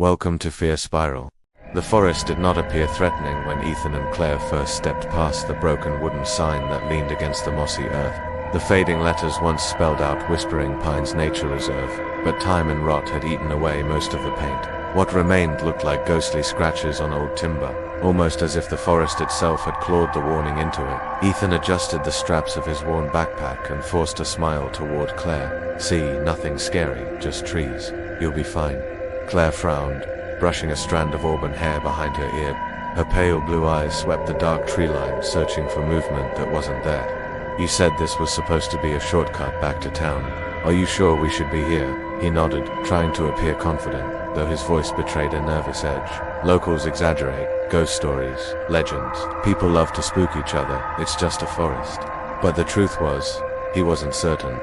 Welcome to Fear Spiral. The forest did not appear threatening when Ethan and Claire first stepped past the broken wooden sign that leaned against the mossy earth. The fading letters once spelled out Whispering Pines Nature Reserve, but time and rot had eaten away most of the paint. What remained looked like ghostly scratches on old timber, almost as if the forest itself had clawed the warning into it. Ethan adjusted the straps of his worn backpack and forced a smile toward Claire. See, nothing scary, just trees. You'll be fine. Claire frowned, brushing a strand of auburn hair behind her ear. Her pale blue eyes swept the dark tree line, searching for movement that wasn't there. You said this was supposed to be a shortcut back to town. Are you sure we should be here? He nodded, trying to appear confident, though his voice betrayed a nervous edge. Locals exaggerate. Ghost stories, legends. People love to spook each other. It's just a forest. But the truth was, he wasn't certain.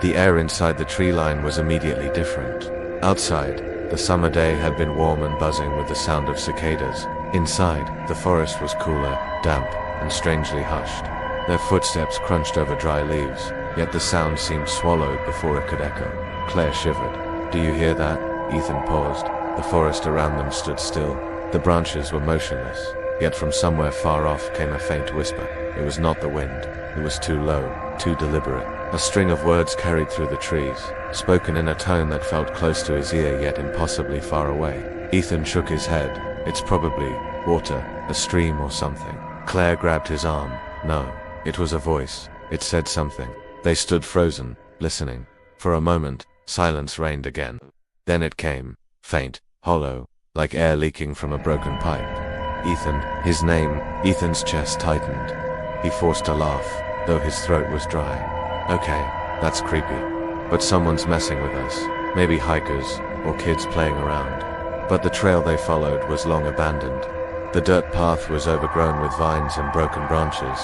The air inside the tree line was immediately different. Outside, the summer day had been warm and buzzing with the sound of cicadas. Inside, the forest was cooler, damp, and strangely hushed. Their footsteps crunched over dry leaves, yet the sound seemed swallowed before it could echo. Claire shivered. Do you hear that? Ethan paused. The forest around them stood still. The branches were motionless, yet from somewhere far off came a faint whisper. It was not the wind. It was too low, too deliberate. A string of words carried through the trees, spoken in a tone that felt close to his ear yet impossibly far away. Ethan shook his head. It's probably water, a stream or something. Claire grabbed his arm. No, it was a voice. It said something. They stood frozen, listening. For a moment, silence reigned again. Then it came, faint, hollow, like air leaking from a broken pipe. Ethan, his name. Ethan's chest tightened. He forced a laugh, though his throat was dry. Okay, that's creepy. But someone's messing with us. Maybe hikers, or kids playing around. But the trail they followed was long abandoned. The dirt path was overgrown with vines and broken branches.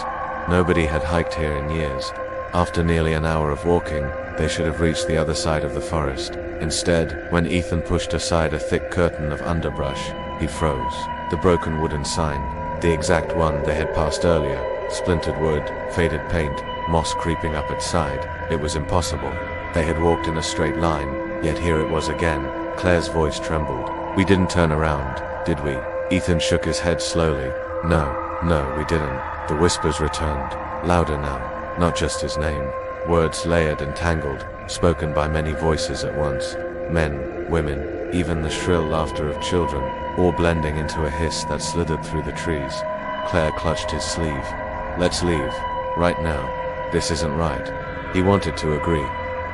Nobody had hiked here in years. After nearly an hour of walking, they should have reached the other side of the forest. Instead, when Ethan pushed aside a thick curtain of underbrush, he froze. The broken wooden sign, the exact one they had passed earlier, splintered wood, faded paint, moss creeping up its side. It was impossible. They had walked in a straight line, yet here it was again. Claire's voice trembled. We didn't turn around, did we? Ethan shook his head slowly. No, we didn't. The whispers returned, louder now, not just his name. Words layered and tangled, spoken by many voices at once. Men, women, even the shrill laughter of children, all blending into a hiss that slithered through the trees. Claire clutched his sleeve. Let's leave. Right now. This isn't right. He wanted to agree.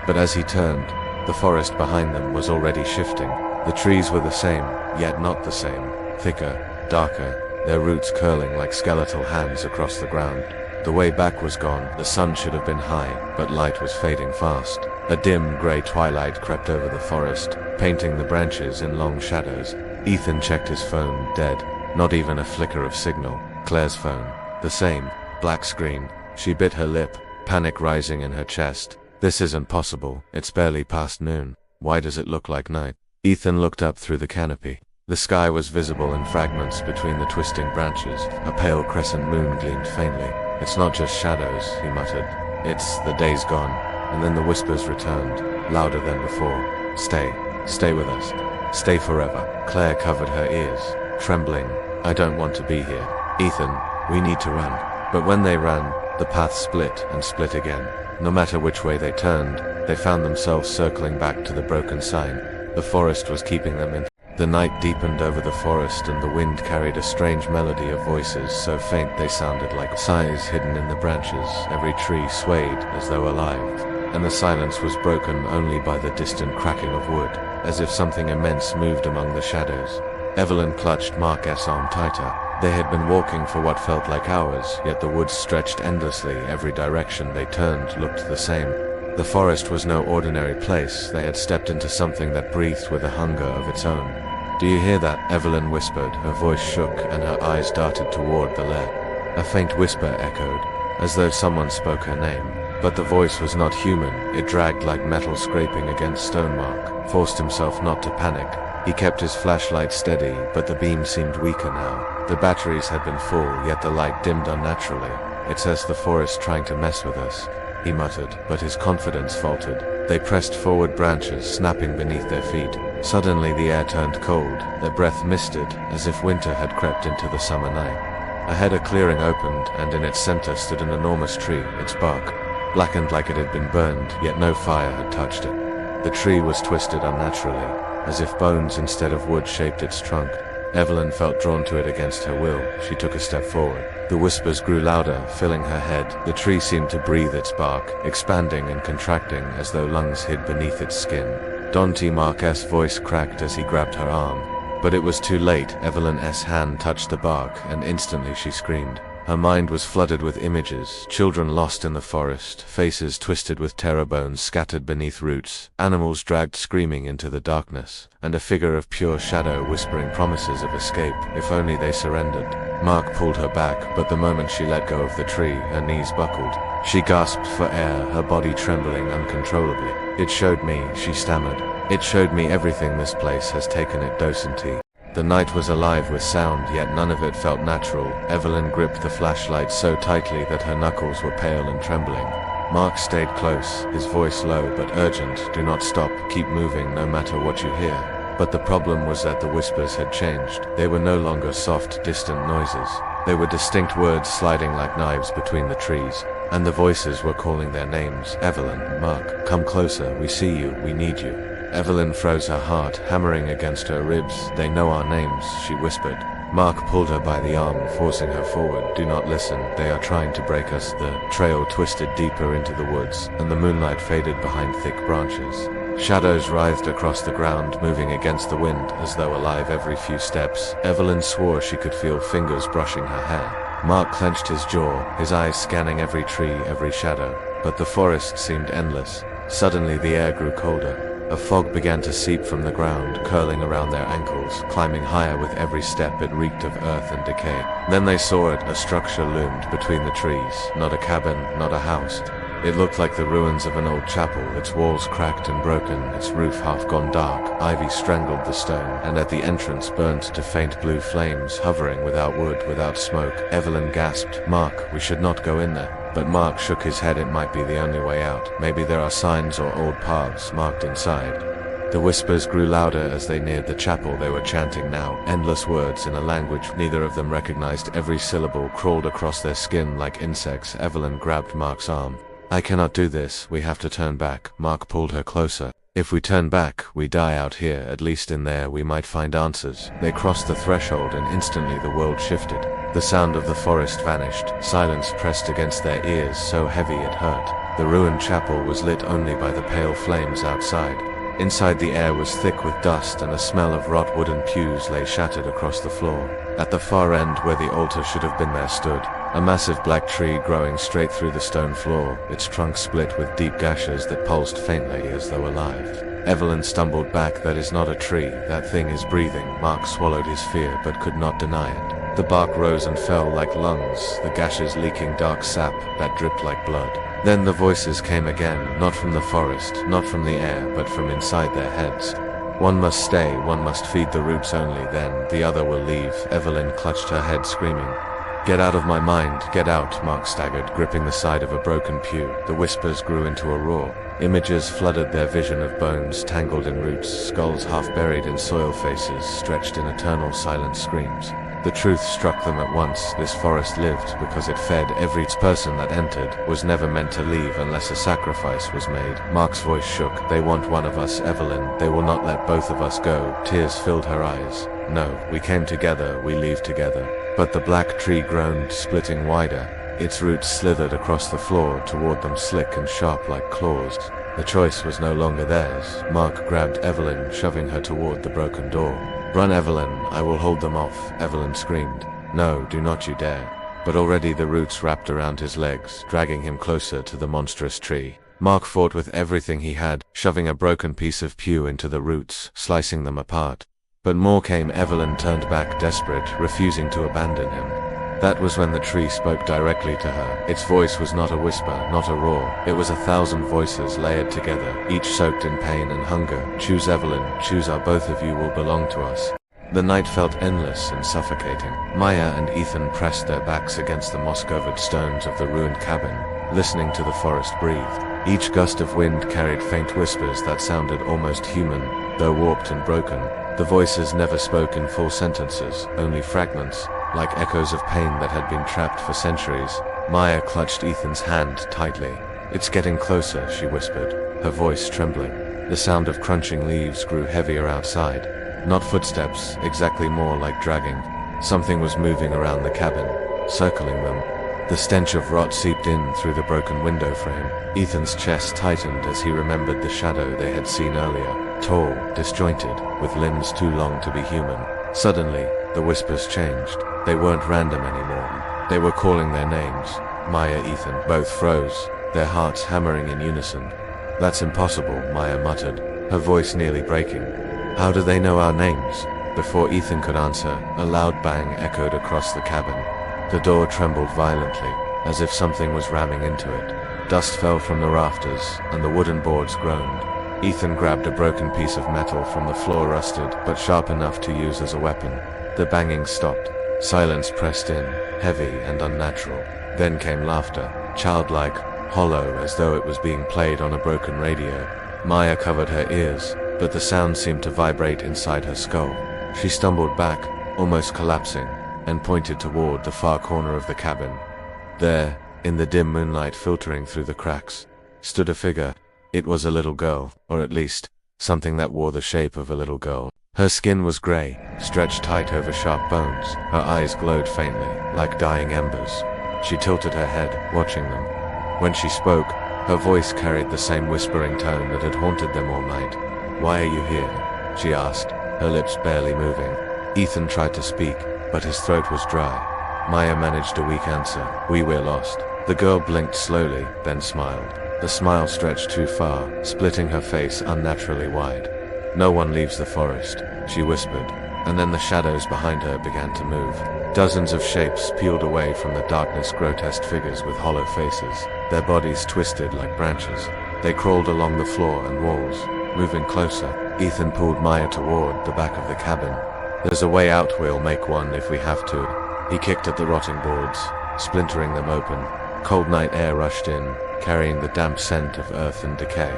But as he turned, the forest behind them was already shifting. The trees were the same, yet not the same. Thicker, darker, their roots curling like skeletal hands across the ground. The way back was gone. The sun should have been high, but light was fading fast. A dim, grey twilight crept over the forest, painting the branches in long shadows. Ethan checked his phone, dead. Not even a flicker of signal. Claire's phone. The same. Black screen. She bit her lip, panic rising in her chest. This isn't possible. It's barely past noon. Why does it look like night? Ethan looked up through the canopy. The sky was visible in fragments between the twisting branches. A pale crescent moon gleamed faintly. It's not just shadows, he muttered. It's the day's gone. And then the whispers returned, louder than before. Stay with us. Stay forever. Claire covered her ears, trembling. I don't want to be here. Ethan, we need to run. But when they ran, the path split and split again. No matter which way they turned, they found themselves circling back to the broken sign. The forest was keeping them in. The night deepened over the forest and the wind carried a strange melody of voices so faint they sounded like sighs hidden in the branches. Every tree swayed as though alive, and the silence was broken only by the distant cracking of wood, as if something immense moved among the shadows. Evelyn clutched Marquette's arm tighter. They had been walking for what felt like hours, yet the woods stretched endlessly. Every direction they turned looked the same. The forest was no ordinary place. They had stepped into something that breathed with a hunger of its own. Do you hear that? Evelyn whispered. Her voice shook and her eyes darted toward the lair. A faint whisper echoed, as though someone spoke her name. But the voice was not human. It dragged like metal scraping against stonework. Forced himself not to panic. He kept his flashlight steady, but the beam seemed weaker now. The batteries had been full, yet the light dimmed unnaturally. It's as the forest trying to mess with us. he muttered, but his confidence faltered. They pressed forward, branches snapping beneath their feet. Suddenly the air turned cold, their breath misted, as if winter had crept into the summer night. Ahead a clearing opened, and in its center stood an enormous tree, its bark blackened like it had been burned, yet no fire had touched it. The tree was twisted unnaturally, as if bones instead of wood shaped its trunk. Evelyn felt drawn to it against her will. She took a step forward. The whispers grew louder, filling her head. The tree seemed to breathe its bark, expanding and contracting as though lungs hid beneath its skin. Dante Marquez's voice cracked as he grabbed her arm. But it was too late. Evelyn's hand touched the bark, and instantly she screamed. Her mind was flooded with images, children lost in the forest, faces twisted with terror, bones scattered beneath roots, animals dragged screaming into the darkness, and a figure of pure shadow whispering promises of escape, if only they surrendered. Mark pulled her back, but the moment she let go of the tree, her knees buckled. She gasped for air, her body trembling uncontrollably. "It showed me," she stammered. "It showed me everything. This place has taken it, Docente." The night was alive with sound, yet none of it felt natural. Evelyn gripped the flashlight so tightly that her knuckles were pale and trembling. Mark stayed close, his voice low but urgent. "Do not stop, keep moving no matter what you hear." But the problem was that the whispers had changed. They were no longer soft, distant noises. They were distinct words sliding like knives between the trees, and the voices were calling their names. "Evelyn, Mark, come closer, we see you, we need you." Evelyn froze, her heart hammering against her ribs. "They know our names," she whispered. Mark pulled her by the arm, forcing her forward. "Do not listen, they are trying to break us." The trail twisted deeper into the woods, and the moonlight faded behind thick branches. Shadows writhed across the ground, moving against the wind, as though alive every few steps. Evelyn swore she could feel fingers brushing her hair. Mark clenched his jaw, his eyes scanning every tree, every shadow. But the forest seemed endless. Suddenly the air grew colder. A fog began to seep from the ground, curling around their ankles, climbing higher with every step. It reeked of earth and decay. Then they saw it. A structure loomed between the trees. Not a cabin, not a house. It looked like the ruins of an old chapel, its walls cracked and broken, its roof half gone dark. Ivy strangled the stone, and at the entrance burned to faint blue flames, hovering without wood, without smoke. Evelyn gasped, "Mark, we should not go in there." But Mark shook his head. "It might be the only way out. Maybe there are signs or old paths marked inside." The whispers grew louder as they neared the chapel. They were chanting now, endless words in a language neither of them recognized. Every syllable crawled across their skin like insects. Evelyn grabbed Mark's arm. "I cannot do this. We have to turn back." Mark pulled her closer. "If we turn back, we die out here. At least in there we might find answers." They crossed the threshold, and instantly the world shifted. The sound of the forest vanished. Silence pressed against their ears, so heavy it hurt. The ruined chapel was lit only by the pale flames outside. Inside, the air was thick with dust, and a smell of rot. Wooden pews lay shattered across the floor. At the far end, where the altar should have been, there stood a massive black tree growing straight through the stone floor, its trunk split with deep gashes that pulsed faintly as though alive. Evelyn stumbled back. "That is not a tree. That thing is breathing." Mark swallowed his fear, but could not deny it. The bark rose and fell like lungs, the gashes leaking dark sap that dripped like blood. Then the voices came again, not from the forest, not from the air, but from inside their heads. "One must stay, one must feed the roots only, then the other will leave." Evelyn clutched her head, screaming. "Get out of my mind, get out," Mark staggered, gripping the side of a broken pew. The whispers grew into a roar. Images flooded their vision of bones tangled in roots, skulls half buried in soil, faces stretched in eternal silent screams. The truth struck them at once. This forest lived because it fed every person that entered, was never meant to leave unless a sacrifice was made. Mark's voice shook. "They want one of us, Evelyn. They will not let both of us go." Tears filled her eyes. "No, we came together, we leave together." But the black tree groaned, splitting wider. Its roots slithered across the floor toward them, slick and sharp like claws. The choice was no longer theirs. Mark grabbed Evelyn, shoving her toward the broken door. "Run, Evelyn, I will hold them off," Evelyn screamed. "No, do not you dare." But already the roots wrapped around his legs, dragging him closer to the monstrous tree. Mark fought with everything he had, shoving a broken piece of pew into the roots, slicing them apart. But more came. Evelyn turned back, desperate, refusing to abandon him. That was when the tree spoke directly to her. Its voice was not a whisper, not a roar. It was 1,000 voices layered together, each soaked in pain and hunger. "Choose, Evelyn, choose, or both of you will belong to us." The night felt endless and suffocating. Maya and Ethan pressed their backs against the moss-covered stones of the ruined cabin. listening to the forest breathe. Each gust of wind carried faint whispers that sounded almost human, though warped and broken. The voices never spoke in full sentences, only fragments, like echoes of pain that had been trapped for centuries. Maya clutched Ethan's hand tightly. "It's getting closer," she whispered, her voice trembling. The sound of crunching leaves grew heavier outside. Not footsteps, exactly more like dragging. Something was moving around the cabin, circling them. The stench of rot seeped in through the broken window frame. Ethan's chest tightened as he remembered the shadow they had seen earlier. Tall, disjointed, with limbs too long to be human. Suddenly, the whispers changed. They weren't random anymore. They were calling their names. Maya, Ethan, both froze, their hearts hammering in unison. "That's impossible," Maya muttered, her voice nearly breaking. "How do they know our names?" Before Ethan could answer, a loud bang echoed across the cabin. The door trembled violently, as if something was ramming into it. Dust fell from the rafters, and the wooden boards groaned. Ethan grabbed a broken piece of metal from the floor, rusted, but sharp enough to use as a weapon. The banging stopped. Silence pressed in, heavy and unnatural. Then came laughter, childlike, hollow, as though it was being played on a broken radio. Maya covered her ears, but the sound seemed to vibrate inside her skull. She stumbled back, almost collapsing, and pointed toward the far corner of the cabin. There, in the dim moonlight filtering through the cracks, stood a figure. It was a little girl, or at least, something that wore the shape of a little girl. Her skin was gray, stretched tight over sharp bones. Her eyes glowed faintly, like dying embers. She tilted her head, watching them. When she spoke, her voice carried the same whispering tone that had haunted them all night. "Why are you here?" she asked, her lips barely moving. Ethan tried to speak, but his throat was dry. Maya managed a weak answer. We're lost." The girl blinked slowly, then smiled. The smile stretched too far, splitting her face unnaturally wide. "No one leaves the forest," she whispered, and then the shadows behind her began to move. Dozens of shapes peeled away from the darkness, grotesque figures with hollow faces, their bodies twisted like branches. They crawled along the floor and walls, moving closer. Ethan pulled Maya toward the back of the cabin. "There's a way out, we'll make one if we have to." He kicked at the rotting boards, splintering them open. Cold night air rushed in, carrying the damp scent of earth and decay.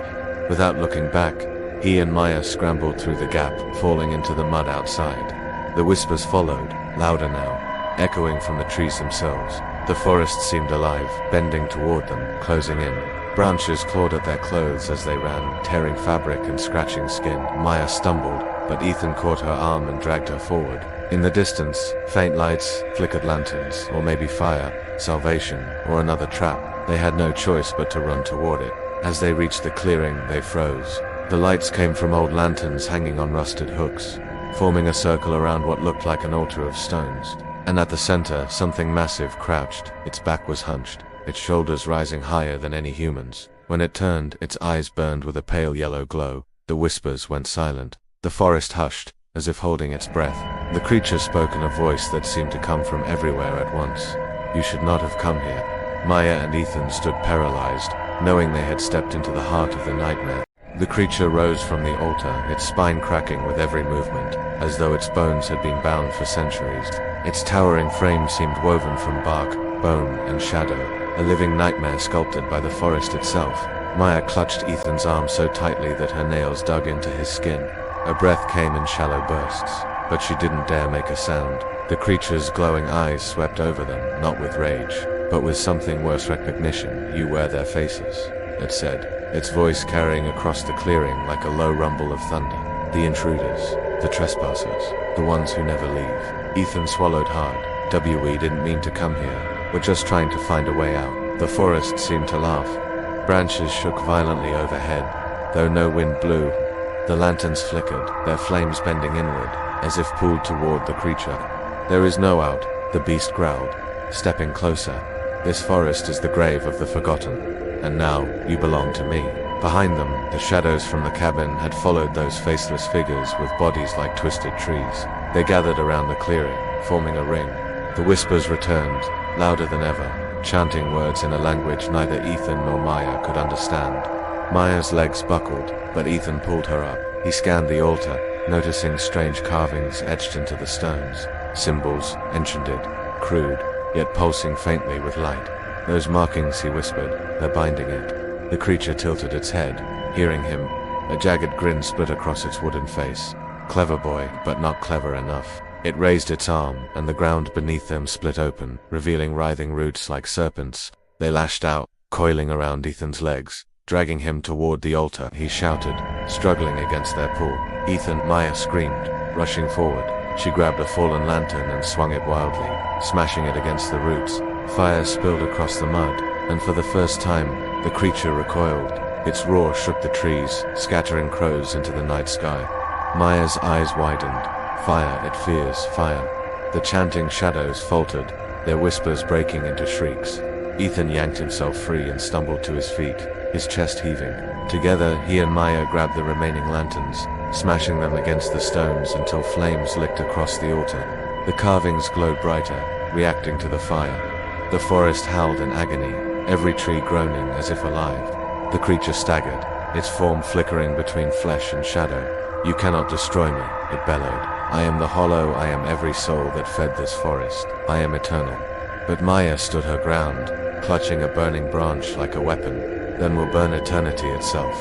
Without looking back, he and Maya scrambled through the gap, falling into the mud outside. The whispers followed, louder now, echoing from the trees themselves. The forest seemed alive, bending toward them, closing in. Branches clawed at their clothes as they ran, tearing fabric and scratching skin. Maya stumbled, but Ethan caught her arm and dragged her forward. In the distance, faint lights, flickered lanterns, or maybe fire, salvation, or another trap. They had no choice but to run toward it. As they reached the clearing, they froze. The lights came from old lanterns hanging on rusted hooks, forming a circle around what looked like an altar of stones. And at the center, something massive crouched. Its back was hunched, its shoulders rising higher than any human's. When it turned, its eyes burned with a pale yellow glow. The whispers went silent. The forest hushed, as if holding its breath. The creature spoke in a voice that seemed to come from everywhere at once. "You should not have come here." Maya and Ethan stood paralyzed, knowing they had stepped into the heart of the nightmare. The creature rose from the altar, its spine cracking with every movement, as though its bones had been bound for centuries. Its towering frame seemed woven from bark, bone, and shadow, a living nightmare sculpted by the forest itself. Maya clutched Ethan's arm so tightly that her nails dug into his skin. Her breath came in shallow bursts, but she didn't dare make a sound. The creature's glowing eyes swept over them, not with rage, but with something worse, recognition. "You wear their faces," it said, its voice carrying across the clearing like a low rumble of thunder. "The intruders, the trespassers, the ones who never leave." Ethan swallowed hard. "We didn't mean to come here. We're just trying to find a way out." The forest seemed to laugh. Branches shook violently overhead, though no wind blew. The lanterns flickered, their flames bending inward, as if pulled toward the creature. "There is no out," the beast growled, stepping closer. "This forest is the grave of the forgotten, and now you belong to me." Behind them, the shadows from the cabin had followed those faceless figures with bodies like twisted trees. They gathered around the clearing, forming a ring. The whispers returned, louder than ever, chanting words in a language neither Ethan nor Maya could understand. Maya's legs buckled, but Ethan pulled her up. He scanned the altar, noticing strange carvings etched into the stones. Symbols, enchanted, crude, yet pulsing faintly with light. Those markings, he whispered, they're binding it. The creature tilted its head, hearing him. A jagged grin split across its wooden face. Clever boy, but not clever enough. It raised its arm, and the ground beneath them split open, revealing writhing roots like serpents. They lashed out, coiling around Ethan's legs, dragging him toward the altar. He shouted, struggling against their pull. Maya screamed, rushing forward. She grabbed a fallen lantern and swung it wildly, smashing it against the roots. Fire spilled across the mud, and for the first time, the creature recoiled. Its roar shook the trees, scattering crows into the night sky. Maya's eyes widened. Fire, it fears, fire. The chanting shadows faltered, their whispers breaking into shrieks. Ethan yanked himself free and stumbled to his feet, his chest heaving. Together, he and Maya grabbed the remaining lanterns, smashing them against the stones until flames licked across the altar. The carvings glowed brighter, reacting to the fire. The forest howled in agony, every tree groaning as if alive. The creature staggered, its form flickering between flesh and shadow. You cannot destroy me, it bellowed. I am the hollow, I am every soul that fed this forest. I am eternal. But Maya stood her ground, clutching a burning branch like a weapon, then will burn eternity itself.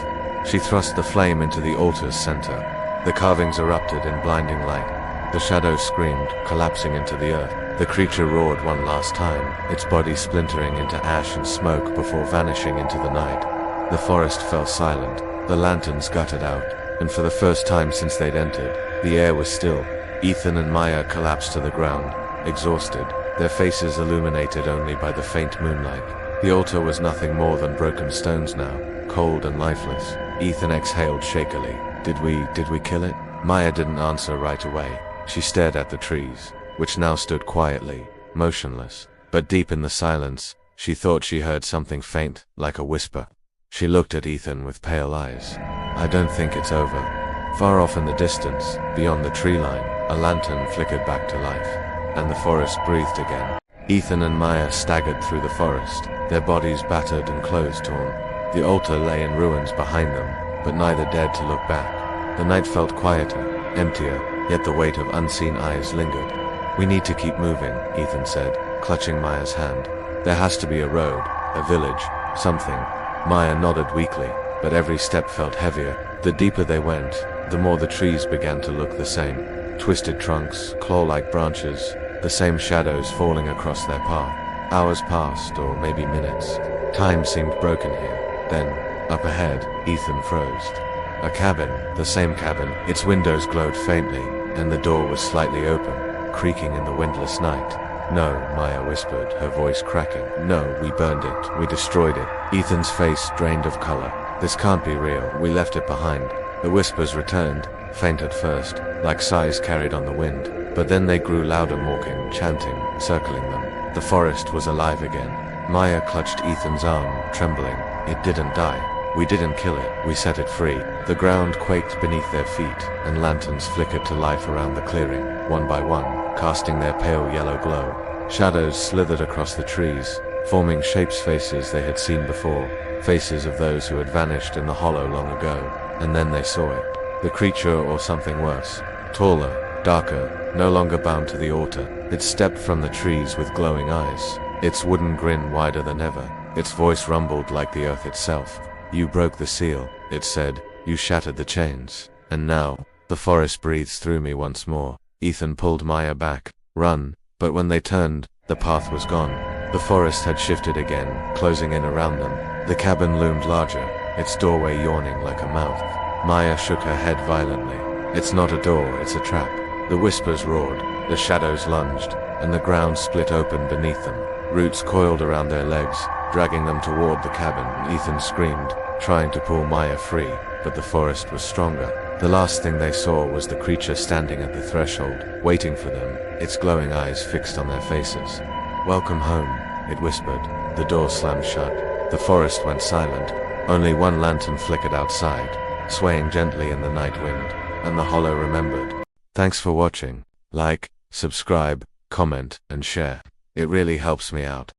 She thrust the flame into the altar's center. The carvings erupted in blinding light. The shadows screamed, collapsing into the earth. The creature roared one last time, its body splintering into ash and smoke before vanishing into the night. The forest fell silent, the lanterns guttered out, and for the first time since they'd entered, the air was still. Ethan and Maya collapsed to the ground, exhausted, their faces illuminated only by the faint moonlight. The altar was nothing more than broken stones now, cold and lifeless. Ethan exhaled shakily. Did we kill it? Maya didn't answer right away. She stared at the trees, which now stood quietly, motionless. But deep in the silence, she thought she heard something faint, like a whisper. She looked at Ethan with pale eyes. I don't think it's over. Far off in the distance, beyond the tree line, a lantern flickered back to life, and the forest breathed again. Ethan and Maya staggered through the forest, their bodies battered and clothes torn. The altar lay in ruins behind them, but neither dared to look back. The night felt quieter, emptier, yet the weight of unseen eyes lingered. We need to keep moving, Ethan said, clutching Maya's hand. There has to be a road, a village, something. Maya nodded weakly, but every step felt heavier. The deeper they went, the more the trees began to look the same. Twisted trunks, claw-like branches, the same shadows falling across their path. Hours passed, or maybe minutes. Time seemed broken here. Then, up ahead, Ethan froze. A cabin, the same cabin. Its windows glowed faintly, and the door was slightly open, creaking in the windless night. No, Maya whispered, her voice cracking. No, we burned it. We destroyed it. Ethan's face drained of color. This can't be real. We left it behind. The whispers returned, faint at first, like sighs carried on the wind. But then they grew louder, mocking, chanting, circling them. The forest was alive again. Maya clutched Ethan's arm, trembling. It didn't die. We didn't kill it. We set it free. The ground quaked beneath their feet, and lanterns flickered to life around the clearing, one by one, casting their pale yellow glow. Shadows slithered across the trees, forming shapes, faces they had seen before, faces of those who had vanished in the hollow long ago. And then they saw it. The creature, or something worse. Taller, darker, no longer bound to the altar. It stepped from the trees with glowing eyes, its wooden grin wider than ever. Its voice rumbled like the earth itself. You broke the seal, it said. You shattered the chains. And now, the forest breathes through me once more. Ethan pulled Maya back. Run. But when they turned, the path was gone. The forest had shifted again, closing in around them. The cabin loomed larger, its doorway yawning like a mouth. Maya shook her head violently. It's not a door, it's a trap. The whispers roared, the shadows lunged, and the ground split open beneath them. Roots coiled around their legs, dragging them toward the cabin. Ethan screamed, trying to pull Maya free, but the forest was stronger. The last thing they saw was the creature standing at the threshold, waiting for them, its glowing eyes fixed on their faces. Welcome home, it whispered. The door slammed shut. The forest went silent. Only one lantern flickered outside, swaying gently in the night wind, and the hollow remembered. Thanks for watching. Like, subscribe, comment, and share. It really helps me out.